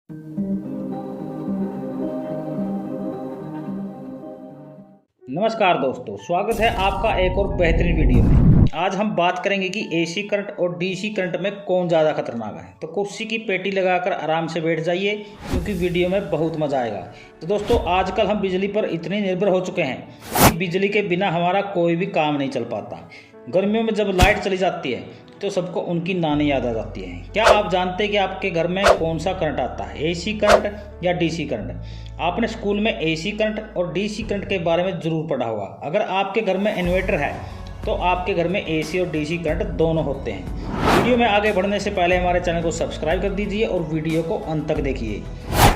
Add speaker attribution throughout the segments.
Speaker 1: नमस्कार दोस्तों, स्वागत है आपका एक और बेहतरीन वीडियो में। आज हम बात करेंगे कि एसी करंट और डीसी करंट में कौन ज़्यादा खतरनाक है। तो कुर्सी की पेटी लगाकर आराम से बैठ जाइए क्योंकि वीडियो में बहुत मज़ा आएगा। तो दोस्तों, आजकल हम बिजली पर इतने निर्भर हो चुके हैं कि बिजली के बिना हमारा कोई भी काम नहीं चल पाता। गर्मियों में जब लाइट चली जाती है तो सबको उनकी नानी याद आ जाती है। क्या आप जानते हैं कि आपके घर में कौन सा करंट आता है, एसी करंट या डीसी करंट? आपने स्कूल में एसी करंट और डीसी करंट के बारे में ज़रूर पढ़ा होगा। अगर आपके घर में इन्वर्टर है तो आपके घर में एसी और डीसी करंट दोनों होते हैं। वीडियो में आगे बढ़ने से पहले हमारे चैनल को सब्सक्राइब कर दीजिए और वीडियो को अंत तक देखिए।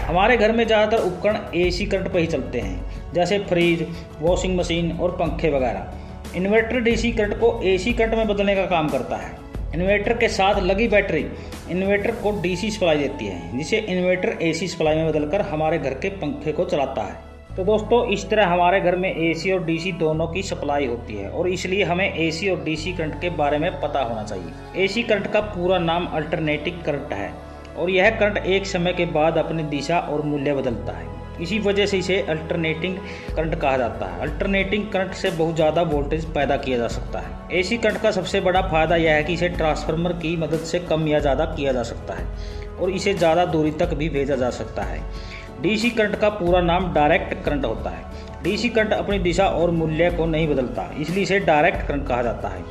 Speaker 1: हमारे घर में ज़्यादातर उपकरण एसी करंट पर ही चलते हैं, जैसे फ्रिज, वॉशिंग मशीन और पंखे वगैरह। इन्वर्टर डीसी करंट को एसी करंट में बदलने का काम करता है। इन्वर्टर के साथ लगी बैटरी इन्वर्टर को डीसी सप्लाई देती है, जिसे इन्वर्टर एसी सप्लाई में बदलकर हमारे घर के पंखे को चलाता है। तो दोस्तों, इस तरह हमारे घर में एसी और डीसी दोनों की सप्लाई होती है और इसलिए हमें एसी और डीसी करंट के बारे में पता होना चाहिए। एसी करंट का पूरा नाम अल्टरनेटिंग करंट है और यह करंट एक समय के बाद अपनी दिशा और मूल्य बदलता है। इसी वजह से इसे अल्टरनेटिंग करंट कहा जाता है। अल्टरनेटिंग करंट से बहुत ज़्यादा वोल्टेज पैदा किया जा सकता है। एसी करंट का सबसे बड़ा फायदा यह है कि इसे ट्रांसफार्मर की मदद से कम या ज़्यादा किया जा सकता है और इसे ज़्यादा दूरी तक भी भेजा जा सकता है। डीसी करंट का पूरा नाम डायरेक्ट करंट होता है। डीसी करंट अपनी दिशा और मूल्य को नहीं बदलता, इसलिए इसे डायरेक्ट करंट कहा जाता है।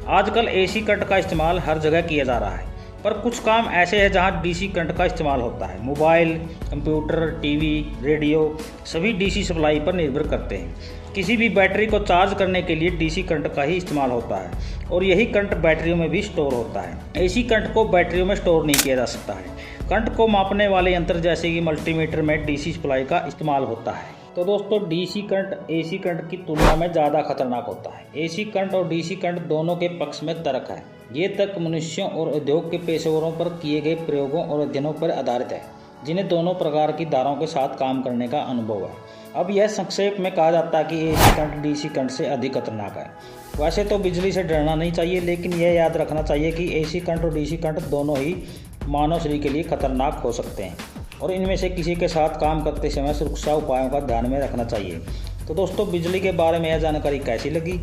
Speaker 1: आजकल एसी करंट का इस्तेमाल हर जगह किया जा रहा है, पर कुछ काम ऐसे हैं जहां डीसी करंट का इस्तेमाल होता है। मोबाइल, कंप्यूटर, टीवी, रेडियो सभी डीसी सप्लाई पर निर्भर करते हैं। किसी भी बैटरी को चार्ज करने के लिए डीसी करंट का ही इस्तेमाल होता है और यही करंट बैटरियों में भी स्टोर होता है। एसी करंट को बैटरियों में स्टोर नहीं किया जा सकता है। करंट को मापने वाले यंत्र जैसे कि मल्टीमीटर में डीसी सप्लाई का इस्तेमाल होता है। तो दोस्तों, डीसी करंट एसी करंट की तुलना में ज़्यादा खतरनाक होता है। एसी करंट और डीसी करंट दोनों के पक्ष में तर्क है। ये तर्क मनुष्यों और उद्योग के पेशेवरों पर किए गए प्रयोगों और अध्ययनों पर आधारित है, जिन्हें दोनों प्रकार की धाराओं के साथ काम करने का अनुभव है। अब यह संक्षेप में कहा जाता है कि एसी करंट डीसी करंट से अधिक खतरनाक है। वैसे तो बिजली से डरना नहीं चाहिए, लेकिन यह याद रखना चाहिए कि एसी करंट और डीसी करंट दोनों ही मानव शरीर के लिए खतरनाक हो सकते हैं और इनमें से किसी के साथ काम करते समय सुरक्षा उपायों का ध्यान में रखना चाहिए। तो दोस्तों, बिजली के बारे में यह जानकारी कैसी लगी?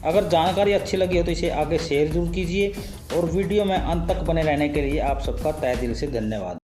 Speaker 1: अगर जानकारी अच्छी लगी हो तो इसे आगे शेयर जरूर कीजिए और वीडियो में अंत तक बने रहने के लिए आप सबका तहे दिल से धन्यवाद।